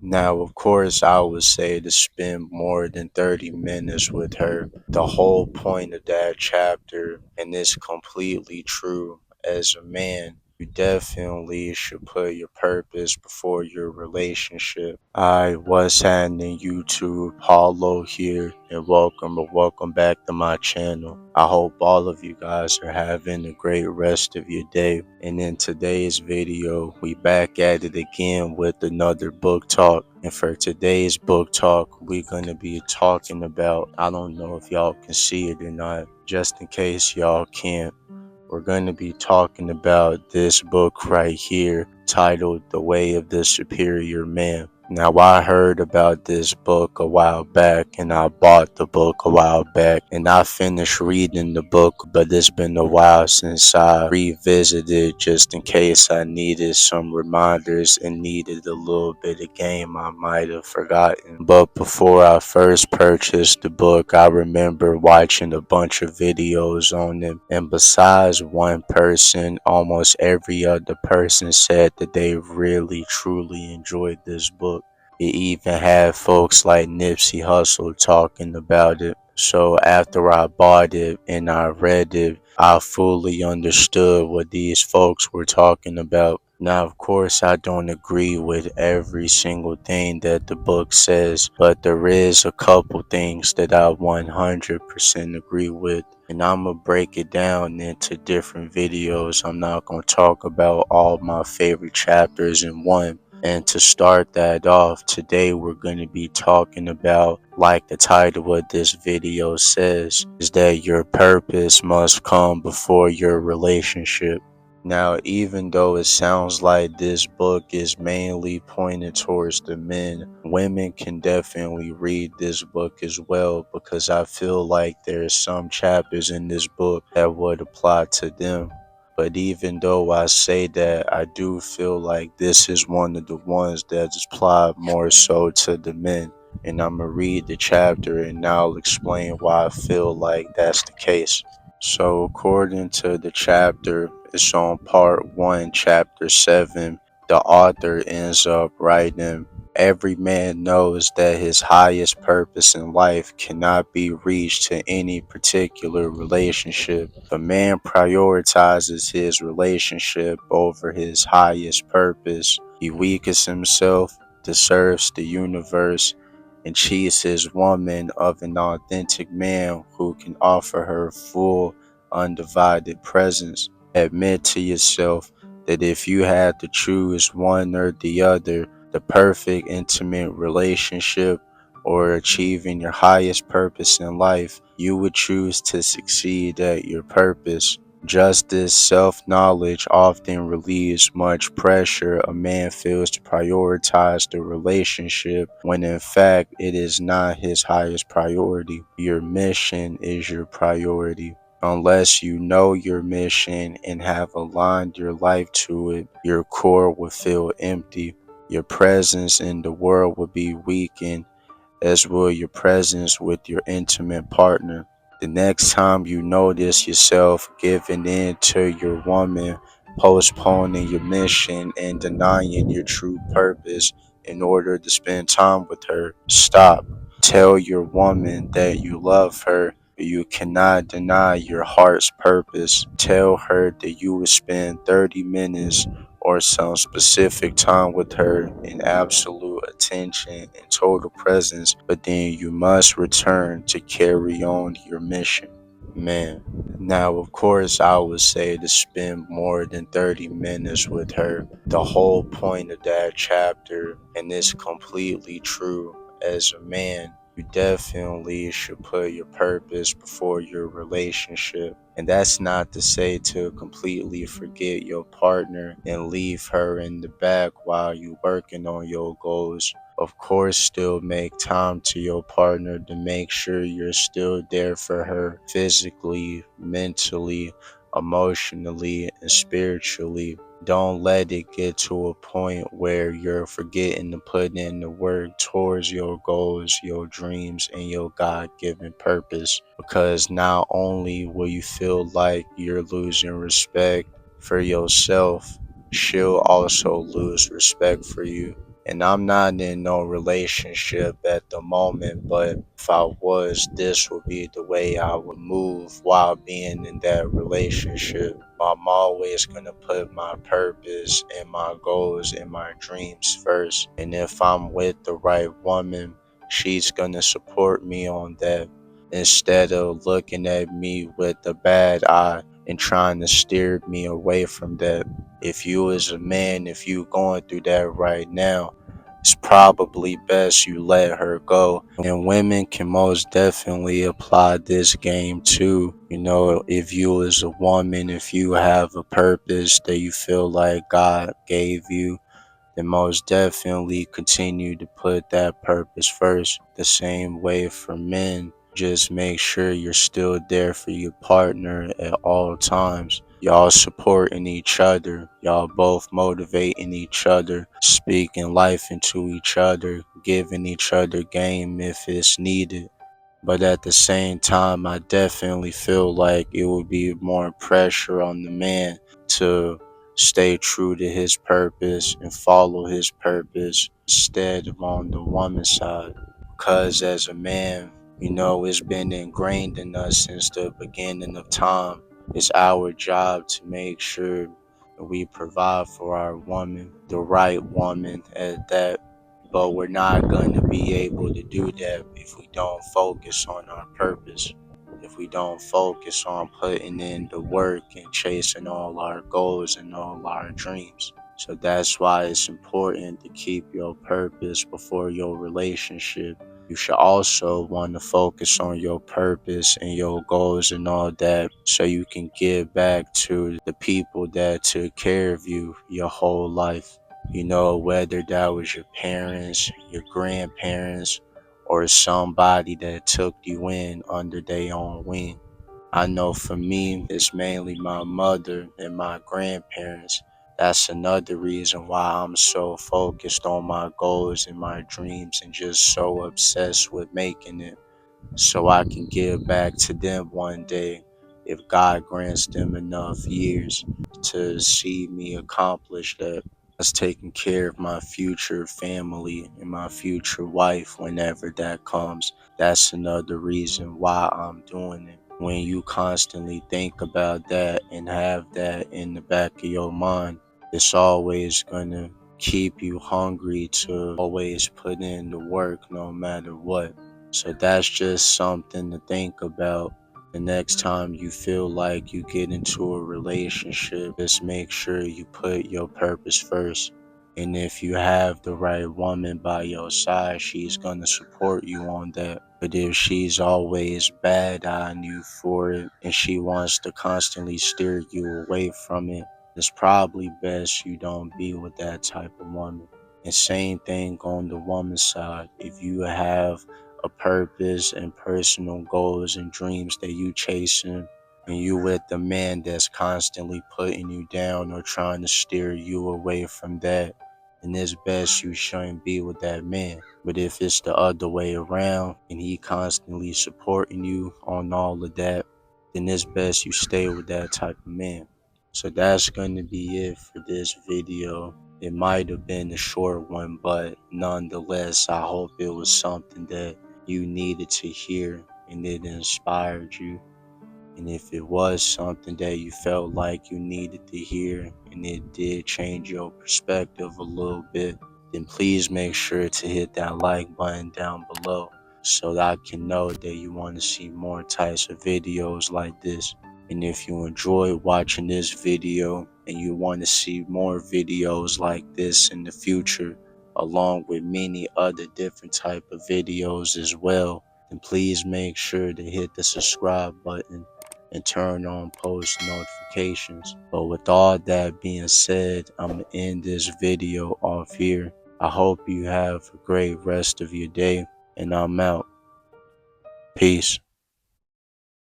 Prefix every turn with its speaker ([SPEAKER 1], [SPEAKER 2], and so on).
[SPEAKER 1] Now, of course, I would say to spend more than 30 minutes with her. The whole point of that chapter, and it's completely true, as a man, you definitely should put your purpose before your relationship. What's happening YouTube? Paulo here, and welcome back to my channel. I hope all of you guys are having a great rest of your day. And in today's video, we back at it again with another book talk. And for today's book talk, we're gonna be talking about, I don't know if y'all can see it or not, just in case y'all can't. We're going to be talking about this book right here titled The Way of the Superior Man. Now, I heard about this book a while back, and I bought the book a while back, and I finished reading the book, but it's been a while since I revisited just in case I needed some reminders and needed a little bit of game I might have forgotten. But before I first purchased the book, I remember watching a bunch of videos on it, and besides one person, almost every other person said that they really truly enjoyed this book. It even had folks like Nipsey Hussle talking about it. So after I bought it and I read it, I fully understood what these folks were talking about. Now, of course, I don't agree with every single thing that the book says, but there is a couple things that I 100% agree with. And I'm going to break it down into different videos. I'm not going to talk about all my favorite chapters in one. And to start that off, today we're going to be talking about, like the title of this video says, is that your purpose must come before your relationship. Now, even though it sounds like this book is mainly pointed towards the men, women can definitely read this book as well, because I feel like there's some chapters in this book that would apply to them. But even though I say that, I do feel like this is one of the ones that is applied more so to the men. And I'm going to read the chapter and I'll explain why I feel like that's the case. So, according to the chapter, it's on part 1, chapter 7. The author ends up writing, every man knows that his highest purpose in life cannot be reached in any particular relationship. If a man prioritizes his relationship over his highest purpose, he weakens himself, deserves the universe, and cheats his woman of an authentic man who can offer her full, undivided presence. Admit to yourself that if you had to choose one or the other, the perfect intimate relationship or achieving your highest purpose in life, you would choose to succeed at your purpose. Just as self-knowledge often relieves much pressure a man feels to prioritize the relationship when in fact it is not his highest priority. Your mission is your priority. Unless you know your mission and have aligned your life to it, your core will feel empty. Your presence in the world will be weakened, as will your presence with your intimate partner. The next time you notice yourself giving in to your woman, postponing your mission, and denying your true purpose in order to spend time with her, stop. Tell your woman that you love her, but you cannot deny your heart's purpose. Tell her that you will spend 30 minutes or some specific time with her in absolute attention and total presence, but then you must return to carry on your mission. Man. Now, of course, I would say to spend more than 30 minutes with her. The whole point of that chapter, and it's completely true, as a man, you definitely should put your purpose before your relationship. And that's not to say to completely forget your partner and leave her in the back while you're working on your goals. Of course, still make time to your partner to make sure you're still there for her physically, mentally, emotionally, and spiritually. Don't let it get to a point where you're forgetting to put in the work towards your goals, your dreams, and your God-given purpose. Because not only will you feel like you're losing respect for yourself, she'll also lose respect for you. And I'm not in no relationship at the moment, but if I was, this would be the way I would move while being in that relationship. I'm always going to put my purpose and my goals and my dreams first. And if I'm with the right woman, she's going to support me on that instead of looking at me with a bad eye and trying to steer me away from that. If you as a man, if you going through that right now, it's probably best you let her go. And women can most definitely apply this game too. You know, if you as a woman, if you have a purpose that you feel like God gave you, then most definitely continue to put that purpose first. The same way for men, just make sure you're still there for your partner at all times. Y'all supporting each other, y'all both motivating each other, speaking life into each other, giving each other game if it's needed. But at the same time, I definitely feel like it would be more pressure on the man to stay true to his purpose and follow his purpose instead of on the woman's side. Because as a man, you know, it's been ingrained in us since the beginning of time. It's our job to make sure that we provide for our woman, the right woman at that. But we're not going to be able to do that if we don't focus on our purpose. If we don't focus on putting in the work and chasing all our goals and all our dreams. So that's why it's important to keep your purpose before your relationship. You should also want to focus on your purpose and your goals and all that so you can give back to the people that took care of you your whole life. You know, whether that was your parents, your grandparents, or somebody that took you in under their own wing. I know for me, it's mainly my mother and my grandparents. That's another reason why I'm so focused on my goals and my dreams and just so obsessed with making it so I can give back to them one day if God grants them enough years to see me accomplish that. That's taking care of my future family and my future wife whenever that comes. That's another reason why I'm doing it. When you constantly think about that and have that in the back of your mind, it's always gonna keep you hungry to always put in the work no matter what. So that's just something to think about. The next time you feel like you get into a relationship, just make sure you put your purpose first. And if you have the right woman by your side, she's going to support you on that. But if she's always bad on you for it and she wants to constantly steer you away from it, it's probably best you don't be with that type of woman. And same thing on the woman's side. If you have a purpose and personal goals and dreams that you chasing and you with the man that's constantly putting you down or trying to steer you away from that, then it's best you shouldn't be with that man. But if it's the other way around and he constantly supporting you on all of that, then it's best you stay with that type of man. So that's going to be it for this video. It might have been a short one, but nonetheless, I hope it was something that you needed to hear and it inspired you. And if it was something that you felt like you needed to hear and it did change your perspective a little bit, then please make sure to hit that like button down below so that I can know that you want to see more types of videos like this. And if you enjoyed watching this video and you want to see more videos like this in the future, along with many other different type of videos as well, then please make sure to hit the subscribe button and turn on post notifications. But with all that being said, I'm gonna end this video off here. I hope you have a great rest of your day, and I'm out. Peace.